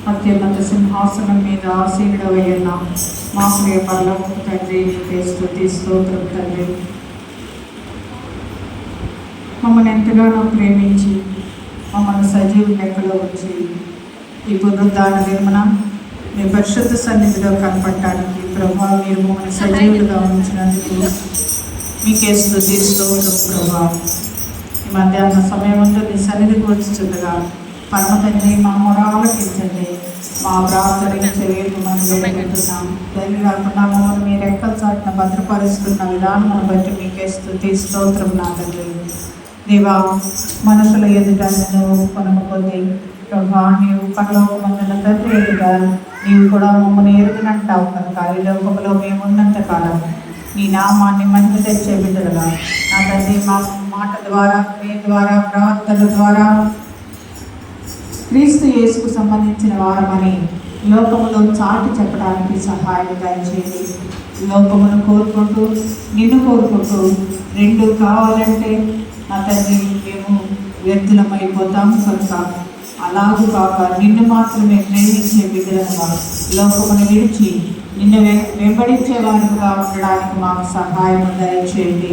అత్యున్నత సింహాసనం మీద ఆసీనుడవైన మా ప్రియ పరలోకపు తండ్రి, నీకే స్తుతి స్తోత్రం తండ్రి. మమ్మల్ని ఎంతగానో ప్రేమించి మమ్మల్ని సజీవ లెక్కలో వచ్చి ఈ పునరుద్ధాన దినమున మీ పరిశుద్ధ సన్నిధిలో కనపడటానికి ప్రభా మీరు మమ్మల్ని సజీవులుగా ఉంచినందుకు మీకే స్తుతి స్తోత్రం ప్రభా. ఈ మధ్యాహ్న సమయమంతా మీ సన్నిధికి వచ్చుచుండగా పరమ తండ్రి మా మొరాలకించండి, మా ప్రార్థన చర్యలు మనం వేడుకుంటున్నాం. తల్లి కాకుండా మమ్మల్ని మీరు ఎక్కల చాటున భద్రపరుస్తున్న విధానం బట్టి మీకే స్తుతి స్తోత్రం నా తండ్రి. దేవా, మనుషుల ఎదుట నువ్వు కొనకపోతే ప్రభా నీవు పరలోకమందున తండ్రి ఎదుట నీవు కూడా మమ్మల్ని ఎరుగునంటావు కనుక ఈ లోకంలో మేమున్నంత కాలం నీ నామాన్ని మహిమ తెచ్చే బిడ్డలుగా నా తండ్రి మా మాట ద్వారా, క్రియ ద్వారా, ప్రవర్తన ద్వారా క్రీస్తు యేసుకు సంబంధించిన వారమని లోకములో చాటి చెప్పడానికి సహాయం దయచేయండి. లోకమును కోరుకుంటూ నిన్ను కోరుకుంటూ రెండు కావాలంటే నా తండ్రి మేము వ్యర్థులమైపోతాము కనుక అలాగూ కాక నిన్ను మాత్రమే ప్రేమించే బిడ్డలుగా లోకమును విడిచి నిన్ను వెంబడించే వారుగా ఉండడానికి మాకు సహాయం దయచేయండి.